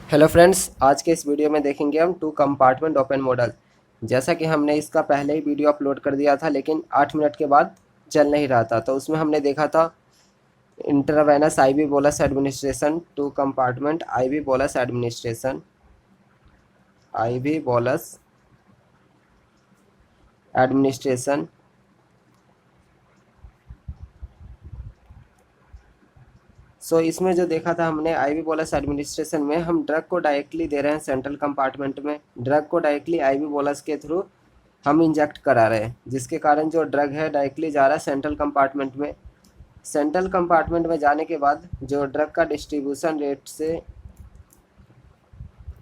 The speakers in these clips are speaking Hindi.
हेलो फ्रेंड्स, आज के इस वीडियो में देखेंगे हम टू कंपार्टमेंट ओपन मॉडल। जैसा कि हमने इसका पहले ही वीडियो अपलोड कर दिया था, लेकिन 8 मिनट के बाद चल नहीं रहा था। तो उसमें हमने देखा था intravenous IV bolus administration, two compartment IV bolus administration, IV bolus administration. इसमें जो देखा था हमने आईवी बोलस एडमिनिस्ट्रेशन में, हम ड्रग को डायरेक्टली दे रहे हैं सेंट्रल कंपार्टमेंट में। ड्रग को डायरेक्टली आईवी बोलस के थ्रू हम इंजेक्ट करा रहे हैं, जिसके कारण जो ड्रग है डायरेक्टली जा रहा है सेंट्रल कंपार्टमेंट में। सेंट्रल कंपार्टमेंट में जाने के बाद जो ड्रग का डिस्ट्रीब्यूशन रेट से,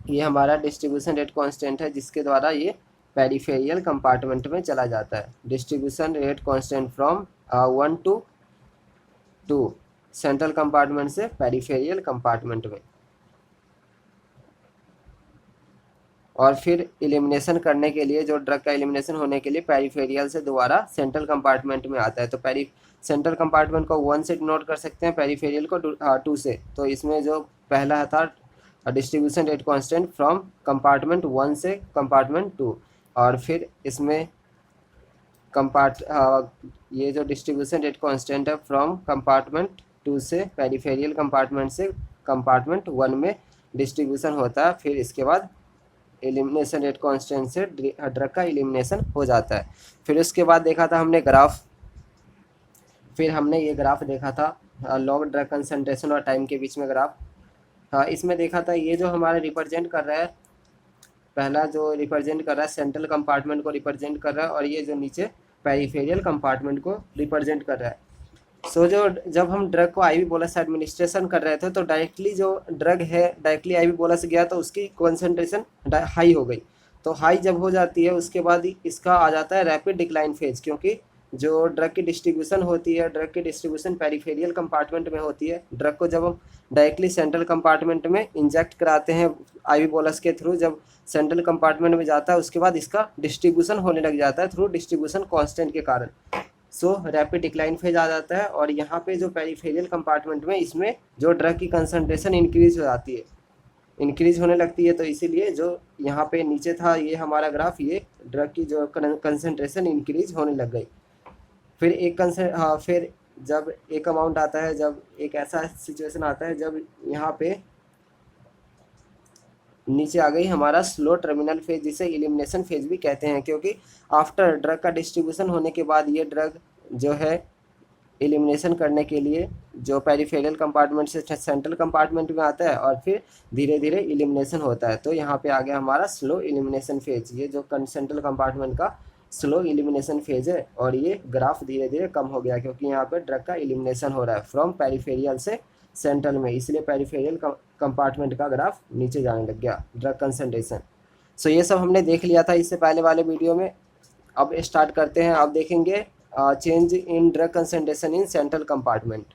ये हमारा डिस्ट्रीब्यूशन रेट कांस्टेंट है, जिसके द्वारा ये पेरिफेरियल कंपार्टमेंट में चला जाता है। Distribution rate constant from 1 to 2, central compartment से पेरिफेरियल कंपार्टमेंट में। और फिर एलिमिनेशन करने के लिए, जो ड्रग का एलिमिनेशन होने के लिए पेरिफेरियल से दोबारा सेंट्रल कंपार्टमेंट में आता है। तो सेंट्रल कंपार्टमेंट को 1 से डिनोट कर सकते हैं, पेरिफेरियल को 2 से। तो इसमें जो पहला था distribution rate constant from compartment 1 से कंपार्टमेंट 2, और फिर इसमें ये जो डिस्ट्रीब्यूशन रेट कांस्टेंट है फ्रॉम कंपार्टमेंट 2 से पेरिफेरियल कंपार्टमेंट से कंपार्टमेंट 1 में डिस्ट्रीब्यूशन होता है। फिर इसके बाद एलिमिनेशन रेट कांस्टेंट से ड्रग का एलिमिनेशन हो जाता है। फिर उसके बाद देखा था हमने ग्राफ। फिर हमने ये ग्राफ देखा था लॉग ड्रग कंसंट्रेशन और टाइम के बीच में ग्राफ। हाँ, इसमें देखा था ये जो हमारा रिप्रेजेंट कर रहा है, पहला जो रिप्रेजेंट कर रहा है सेंट्रल कंपार्टमेंट को रिप्रेजेंट कर रहा है, और ये जो नीचे पेरिफेरियल कंपार्टमेंट को रिप्रेजेंट कर रहा है। जो जब हम ड्रग को आईवी बोलस एडमिनिस्ट्रेशन कर रहे थे, तो डायरेक्टली जो ड्रग है डायरेक्टली आईवी बोलस गया, तो उसकी कॉन्सेंट्रेशन हाई हो गई। तो हाई जब हो जाती है, उसके बाद इसका आ जाता है रैपिड डिक्लाइन फेज, क्योंकि जो ड्रग की डिस्ट्रीब्यूशन होती है, ड्रग की डिस्ट्रीब्यूशन पेरिफेरियल कंपार्टमेंट में होती है। ड्रग को जब हम डायरेक्टली सेंट्रल कंपार्टमेंट में इंजेक्ट कराते हैं आईवी बोलस के थ्रू, जब सेंट्रल कंपार्टमेंट में जाता है, उसके बाद इसका डिस्ट्रीब्यूशन होने लग जाता है थ्रू डिस्ट्रीब्यूशन कांस्टेंट के कारण। रैपिड डिक्लाइन फेज आ जाता है, और यहाँ पे जो पेरिफेरियल कंपार्टमेंट में, इसमें जो ड्रग की कंसंट्रेशन इंक्रीज हो जाती है, इंक्रीज होने लगती है। तो इसीलिए जो यहाँ पे नीचे था ये हमारा ग्राफ, ये ड्रग की जो कंसंट्रेशन इंक्रीज होने लग गई। फिर जब एक अमाउंट आता है, जब एक ऐसा सिचुएशन आता है जब यहाँ पे नीचे आ गई हमारा स्लो टर्मिनल फेज, जिसे एलिमिनेशन फेज भी कहते हैं, क्योंकि आफ्टर ड्रग का डिस्ट्रीब्यूशन होने के बाद ये ड्रग जो है एलिमिनेशन करने के लिए जो पेरिफेरियल कंपार्टमेंट से सेंट्रल कंपार्टमेंट में आता है, और फिर धीरे धीरे एलिमिनेशन होता है। तो यहाँ पे आ गया हमारा स्लो एलिमिनेशन फेज, ये जो सेंट्रल कंपार्टमेंट का स्लो एलिमिनेशन फेज है। और ये ग्राफ धीरे धीरे कम हो गया, क्योंकि यहाँ पे ड्रग का एलिमिनेशन हो रहा है फ्रॉम पेरिफेरियल से सेंट्रल में, इसलिए पेरिफेरियल कंपार्टमेंट का ग्राफ नीचे जाने लग गया ड्रग कंसंट्रेशन। ये सब हमने देख लिया था इससे पहले वाले वीडियो में। अब स्टार्ट करते हैं। अब देखेंगे change in drug concentration in central compartment.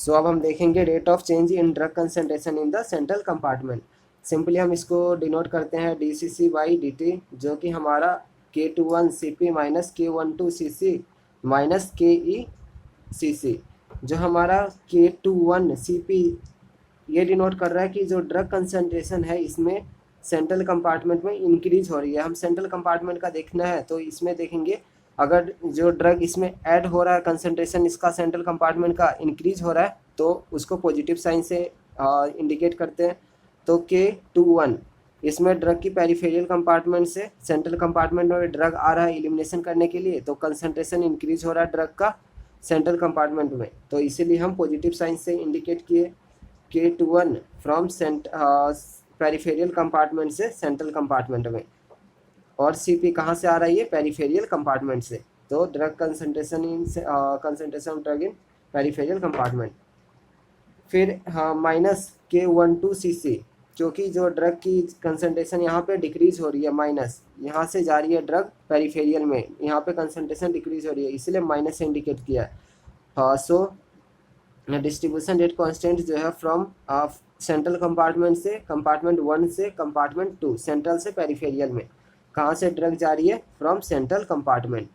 अब हम देखेंगे rate of change in drug concentration in the central compartment. Simply हम इसको डिनोट करते हैं DCC बाई DT, जो कि हमारा K21 CP minus K12 CC minus KE CC। जो हमारा K21 CP ये डिनोट कर रहा है कि जो ड्रग कंसंट्रेशन है इसमें सेंट्रल कंपार्टमेंट में इंक्रीज हो रही है। हम सेंट्रल कंपार्टमेंट का देखना है, तो इसमें देखेंगे अगर जो ड्रग इसमें ऐड हो रहा है, कंसंट्रेशन इसका सेंट्रल कंपार्टमेंट का इंक्रीज हो रहा है, तो उसको पॉजिटिव साइन से इंडिकेट करते हैं। तो K21 इसमें ड्रग की पेरिफेरियल कंपार्टमेंट से सेंट्रल कंपार्टमेंट में ड्रग आ रहा है एलिमिनेशन करने के लिए, तो कंसंट्रेशन इंक्रीज हो रहा है ड्रग का सेंट्रल कंपार्टमेंट में, तो इसीलिए हम पॉजिटिव साइन से इंडिकेट किए K21 फ्रॉम पेरिफेरियल कंपार्टमेंट से सेंट्रल कंपार्टमेंट में। और CP कहाँ से आ रहा है? ये पेरिफेरियल कंपार्टमेंट से। तो drug concentration of drug in peripheral compartment. फिर माइनस K12 CC, क्योंकि जो ड्रग की कंसंट्रेशन यहाँ पे डिक्रीज हो रही है, माइनस यहाँ से जा रही है ड्रग पेरिफेरियल में, यहाँ पे कंसंट्रेशन डिक्रीज हो रही है, इसलिए माइनस से इंडिकेट किया है। डिस्ट्रीब्यूशन रेट कांस्टेंट जो है फ्रॉम सेंट्रल कंपार्टमेंट से कंपार्टमेंट 1 से कंपार्टमेंट 2, सेंट्रल से पेरिफेरियल में, कहाँ से ड्रग जा रही है? From central compartment.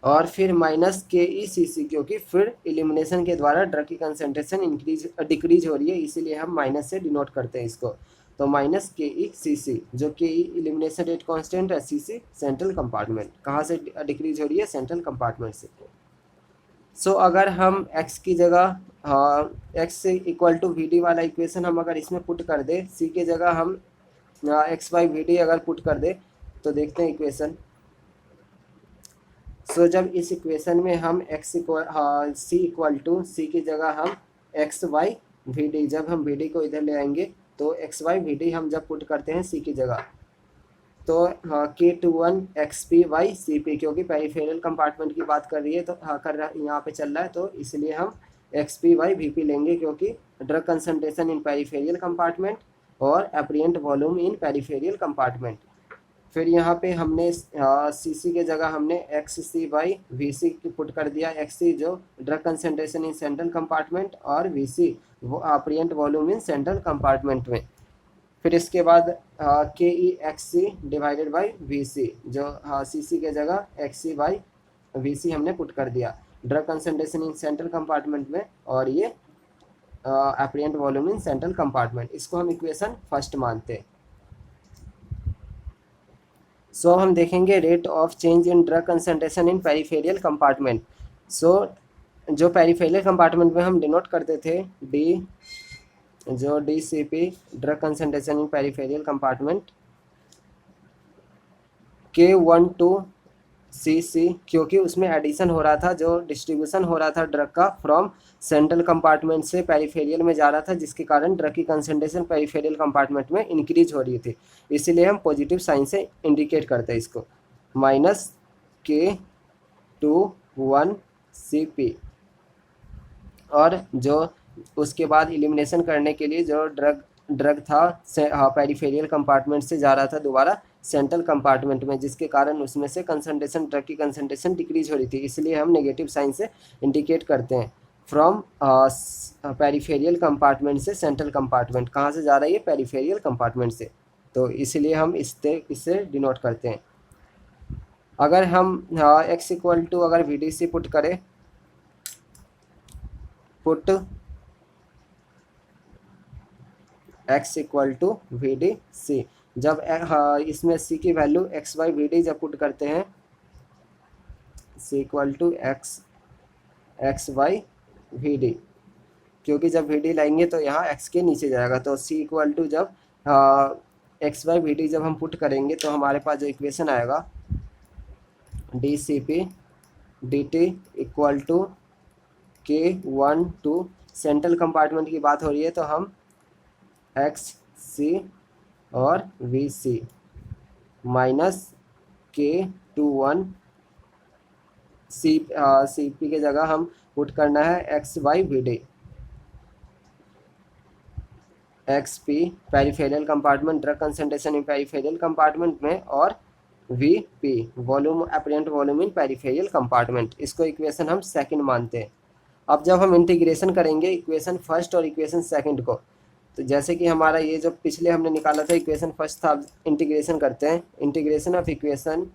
और फिर माइनस के ई सी सी, क्योंकि फिर एलिमिनेशन के द्वारा ड्रग की कंसंट्रेशन डिक्रीज हो रही है, इसीलिए हम माइनस से डिनोट करते हैं इसको। तो माइनस के ई सी सी, जो के ई एलिमिनेशन रेट कांस्टेंट है, सी सी सेंट्रल कंपार्टमेंट, कहाँ से डिक्रीज हो रही है, सेंट्रल कंपार्टमेंट से। सो अगर हम x की जगह x से इक्वल टू वी डी वाला इक्वेशन हम अगर इसमें पुट कर दे, c के जगह हम एक्स बाई वी डी अगर पुट कर दे, तो देखते हैं इक्वेशन। सो जब इस इक्वेशन में हम x equal C equal to C की जगह हम एक्स वाई वी डी, जब हम वी डी को इधर ले आएंगे तो एक्स वाई वी डी हम जब पुट करते हैं सी की जगह, तो K21 XP CP, क्योंकि पेरिफेरल कंपार्टमेंट की बात कर रही है, तो कर रहा यहाँ पे चल रहा है, तो इसलिए हम XP VP लेंगे, क्योंकि drug concentration in peripheral compartment और एप्रिएंट वॉल्यूम इन पेरिफेरियल कंपार्टमेंट। फिर यहाँ पे हमने CC के जगह हमने XC/VC पुट कर दिया। XC जो drug concentration in central compartment और VC वो apparent volume in central compartment में। फिर इसके बाद K E X C divided by V C, जो सी सी के जगह X C by V C हमने पुट कर दिया, drug concentration in central compartment में और ये apparent volume in central compartment. इसको हम इक्वेशन फर्स्ट मानते हैं। सो हम देखेंगे rate of change in drug concentration in peripheral compartment. So जो पेरिफेरियल कंपार्टमेंट में हम डिनोट करते थे डी, जो DCP drug concentration in peripheral compartment, K12 CC, क्योंकि उसमें एडिशन हो रहा था, जो डिस्ट्रीब्यूशन हो रहा था ड्रग का फ्रॉम सेंट्रल कंपार्टमेंट से पेरिफेरियल में जा रहा था, जिसके कारण ड्रग की कंसंट्रेशन पेरिफेरियल कंपार्टमेंट में इंक्रीज हो रही थी, इसीलिए हम पॉजिटिव साइन से इंडिकेट करते हैं इसको, माइनस K21 CP। और जो उसके बाद एलिमिनेशन करने के लिए जो ड्रग था पेरिफेरियल कंपार्टमेंट से जा रहा था दोबारा सेंट्रल कंपार्टमेंट में, जिसके कारण उसमें से कंसंट्रेशन ड्रग की कंसंट्रेशन डिक्रीज हो रही थी, इसलिए हम नेगेटिव साइन से इंडिकेट करते हैं फ्रॉम पेरिफेरियल कंपार्टमेंट से सेंट्रल कंपार्टमेंट। कहाँ से जा रही है, पेरिफेरियल कंपार्टमेंट से, तो इसलिए हम इससे डिनोट करते हैं। अगर हम x इक्वल टू अगर वी डी सी पुट करें, put x equal to V D C, जब इसमें c की value X by V D जब पुट करते हैं, c equal to X by V D, क्योंकि जब वी डी लाएंगे तो यहाँ x के नीचे जाएगा, तो c इक्वल टू जब एक्स बाई वी डी जब हम पुट करेंगे तो हमारे पास जो इक्वेशन आएगा DCP dt equal to K12, central compartment की बात हो रही है तो हम XC और VC माइनस K21 CP के जगह हम पुट करना है X by V D, XP peripheral compartment drug concentration in peripheral compartment में, और VP volume apparent volume in peripheral compartment. इसको इक्वेशन हम सेकंड मानते हैं। अब जब हम इंटीग्रेशन करेंगे इक्वेशन फर्स्ट और इक्वेशन सेकंड को, तो जैसे कि हमारा ये जो पिछले हमने निकाला था इक्वेशन फर्स्ट था, इंटीग्रेशन करते हैं, इंटीग्रेशन ऑफ इक्वेशन।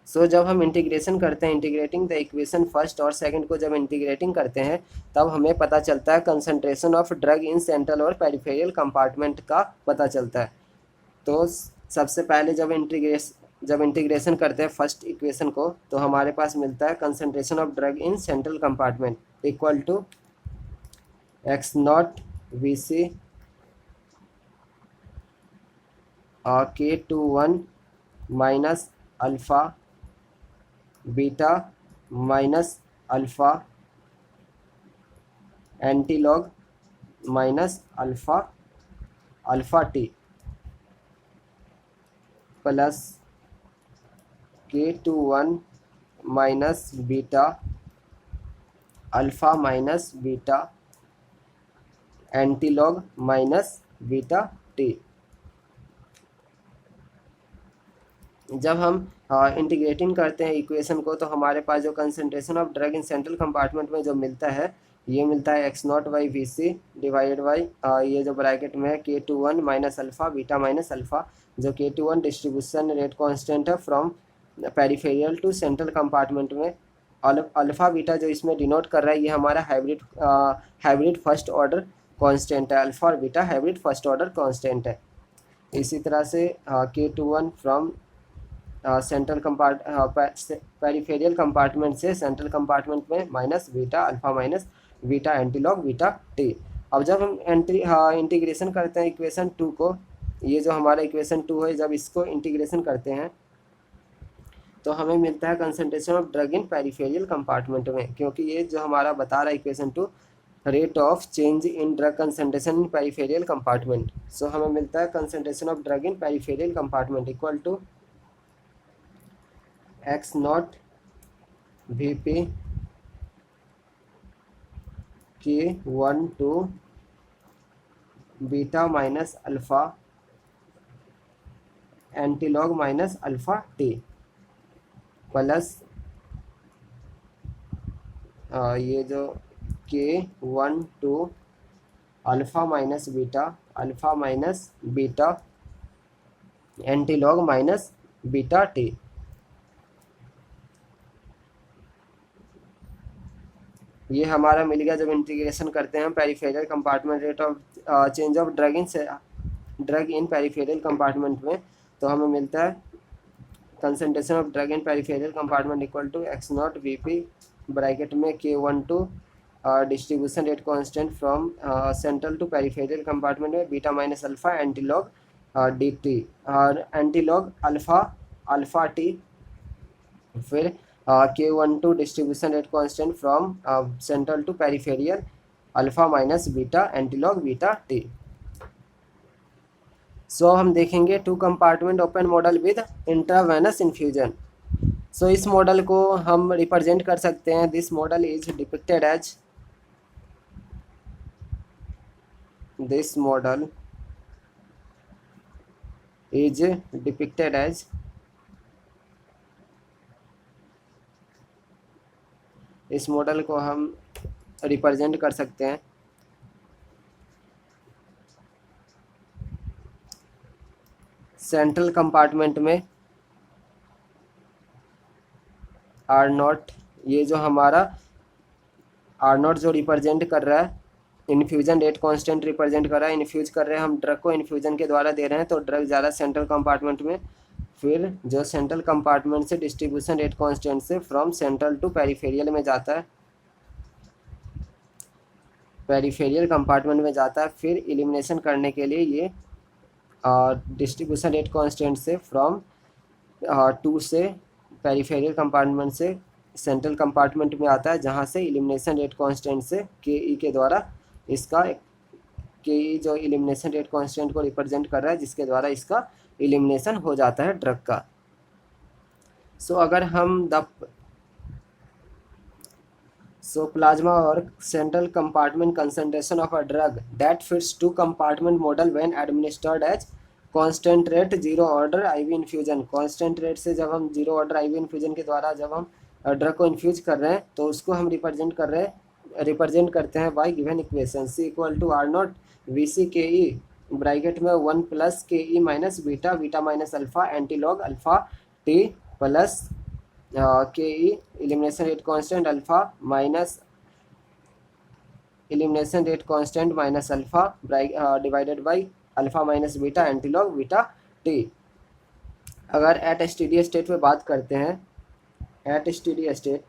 सो जब हम इंटीग्रेशन करते हैं, इंटीग्रेटिंग द इक्वेशन फर्स्ट और सेकंड को जब इंटीग्रेटिंग करते हैं, तब हमें पता चलता है concentration of drug in central और पेरिफेरियल कंपार्टमेंट का पता चलता है। तो सबसे पहले जब इंटीग्रेशन करते हैं फर्स्ट इक्वेशन को, तो हमारे पास मिलता है concentration of drug in central compartment equal to x0 VC K21 minus alpha beta minus alpha antilog minus alpha T plus K21 minus beta alpha minus beta antilog minus beta T. जब हम इंटीग्रेटिंग करते हैं इक्वेशन को, तो हमारे पास जो concentration of drug in central compartment में जो मिलता है, ये मिलता है x0 by V C divided by ये जो ब्रैकेट में है K21 minus alpha beta minus alpha, जो K21 डिस्ट्रीब्यूशन रेट कांस्टेंट है from peripheral to central compartment में। अल्फ़ा बीटा जो इसमें डिनोट कर रहा है ये हमारा हाइब्रिड फर्स्ट ऑर्डर कांस्टेंट है। अल्फ़ा और beta hybrid first order constant है। इसी तरह से K21 from central peripheral compartment से सेंट्रल कंपार्टमेंट में minus beta alpha minus beta antilog beta T. अब जब हम इंटीग्रेशन करते हैं इक्वेशन 2 को, ये जो हमारा इक्वेशन 2 है, जब इसको इंटीग्रेशन करते हैं तो हमें मिलता है concentration of drug in peripheral compartment में, क्योंकि ये जो हमारा बता रहा है equation 2 rate of change in drug concentration in peripheral compartment. So हमें मिलता है concentration of drug in peripheral compartment equal to X naught V P K1 two beta minus alpha antilog minus alpha T plus ये जो K1 two alpha minus beta antilog minus beta T. ये हमारा मिल गया जब इंटीग्रेशन करते हैं peripheral compartment rate of change of drug in peripheral compartment में, तो हमें मिलता है concentration of drug in peripheral compartment equal to X naught V P bracket में K1 two distribution rate constant from central to peripheral compartment में beta minus alpha antilog D T और एंटीलॉग अल्फ़ा टी, फिर K1 two distribution rate constant from central to peripheral alpha minus beta antilog beta T. सो हम देखेंगे 2 compartment open model with intravenous infusion. So इस मॉडल को हम रिप्रेजेंट कर सकते हैं। This model is depicted as इस मॉडल को हम रिप्रेजेंट कर सकते हैं सेंट्रल कंपार्टमेंट में आर नॉट, ये जो हमारा आर नॉट जो रिप्रेजेंट कर रहा है इन्फ्यूजन रेट कांस्टेंट रिप्रेजेंट कर रहा है। इन्फ्यूज कर रहे हैं हम ड्रग को, इन्फ्यूजन के द्वारा दे रहे हैं तो ड्रग ज़्यादा सेंट्रल कंपार्टमेंट में, फिर जो सेंट्रल कंपार्टमेंट से डिस्ट्रीब्यूशन रेट कांस्टेंट से फ्रॉम सेंट्रल टू पेरिफेरियल में जाता है, पेरिफेरियल कंपार्टमेंट में जाता है, फिर एलिमिनेशन करने के लिए ये डिस्ट्रीब्यूशन रेट कांस्टेंट से फ्रॉम 2 से पेरिफेरियल कंपार्टमेंट से सेंट्रल कंपार्टमेंट में आता है, जहाँ से एलिमिनेशन रेट कांस्टेंट से के के द्वारा इसका के जो एलिमिनेशन रेट कांस्टेंट को रिप्रेजेंट कर रहा है, जिसके द्वारा इसका एलिमिनेशन हो जाता है ड्रग का। सो अगर हम प्लाज्मा और central compartment concentration of a drug that fits 2 compartment model when administered as constant rate zero order IV infusion. Constant rate से जब हम जीरो ऑर्डर आईवी इन्फ्यूजन के द्वारा जब हम ड्रग को इन्फ्यूज कर रहे हैं तो उसको हम रिप्रेजेंट करते हैं by given equation C equal to R naught V C K E bracket में 1 plus K E minus beta minus alpha antilog alpha T plus K E elimination rate constant alpha minus elimination rate constant minus alpha divided by alpha minus beta antilog beta T. अगर एट स्टेडी स्टेट पे बात करते हैं, एट स्टेडी स्टेट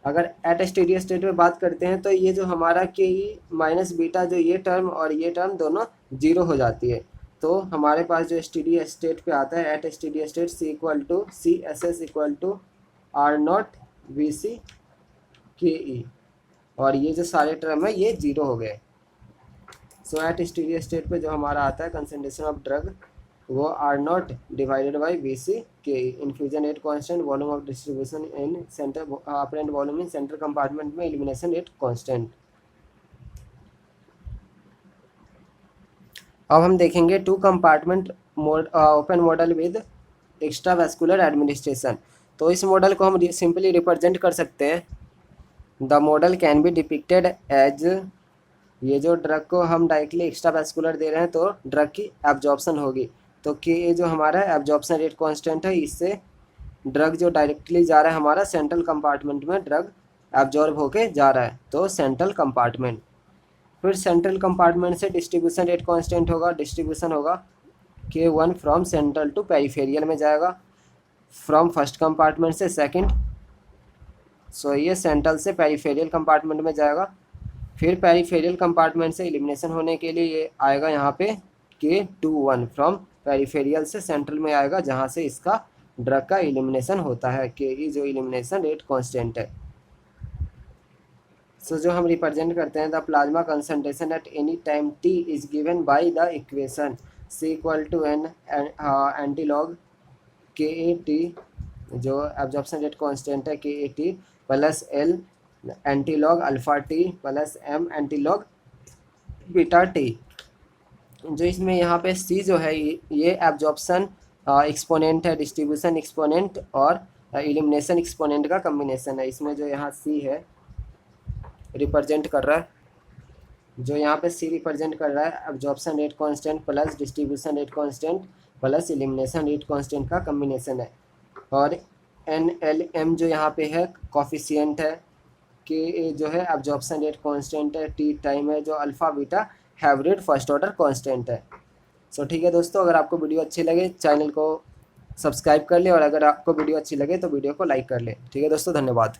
अगर एट स्टेडी स्टेट पे बात करते हैं तो ये जो हमारा के ई माइनस बीटा जो ये टर्म और ये टर्म दोनों जीरो हो जाती है, तो हमारे पास जो स्टेडी स्टेट पे आता है at steady state C equal to C S S equal to R naught V C K E, और ये जो सारे टर्म है ये जीरो हो गए। सो एट स्टेडी स्टेट पे जो हमारा आता है कंसंट्रेशन ऑफ ड्रग वो R naught divided by V C K infusion rate constant volume of distribution in centre apparent volume in central compartment में एलिमिनेशन रेट कांस्टेंट। अब हम देखेंगे 2 compartment open model with extra vascular administration. तो इस मॉडल को हम सिंपली रिप्रेजेंट कर सकते हैं। The model can be depicted as ये जो ड्रग को हम डायरेक्टली एक्स्ट्रा वैस्कुलर दे रहे हैं तो ड्रग की एब्जॉर्प्शन होगी। तो के जो हमारा एब्जॉर्प्शन रेट कांस्टेंट है, इससे ड्रग जो डायरेक्टली जा रहा है हमारा सेंट्रल कंपार्टमेंट में, ड्रग एब्जॉर्ब होके जा रहा है, तो सेंट्रल कंपार्टमेंट। फिर सेंट्रल कंपार्टमेंट से डिस्ट्रीब्यूशन रेट कांस्टेंट होगा, डिस्ट्रीब्यूशन होगा K1 from central to peripheral में जाएगा, फ्रॉम फर्स्ट कंपार्टमेंट से सेकंड, सो ये सेंट्रल से पेरिफेरियल कंपार्टमेंट में जाएगा। फिर पेरिफेरियल कंपार्टमेंट से एलिमिनेशन होने के लिए ये आएगा यहाँ पे K21 फ्रॉम पेरिफेरियल से सेंट्रल में आएगा, जहाँ से इसका ड्रग का एलिमिनेशन होता है, के जो एलिमिनेशन रेट कांस्टेंट है। सो जो हम रिप्रेजेंट करते हैं the plasma concentration at any time t is given by the equation C equal to N antilog KAT, जो एब्जॉर्प्शन रेट कांस्टेंट है KAT plus L antilog alpha T plus M antilog beta T. जो इसमें यहाँ पे C जो है ये एब्जॉर्प्शन एक्सपोनेंट है, डिस्ट्रीब्यूशन एक्सपोनेंट और एलिमिनेशन एक्सपोनेंट का कम्बिनेशन है। इसमें जो यहाँ C है रिप्रेजेंट कर रहा है, जो यहाँ पे C रिप्रेजेंट कर रहा है absorption rate constant plus distribution rate constant plus elimination rate constant का कम्बिनेशन है। और NLM जो यहाँ पे है कॉफिशिएंट है, के जो है एब्जॉर्प्शन रेट कांस्टेंट है, T टाइम है, जो alpha beta hybrid first order constant है। सो ठीक है दोस्तों, अगर आपको वीडियो अच्छी लगे चैनल को सब्सक्राइब कर ले, और अगर आपको वीडियो अच्छी लगे तो वीडियो को लाइक कर ले। ठीक है दोस्तों, धन्यवाद।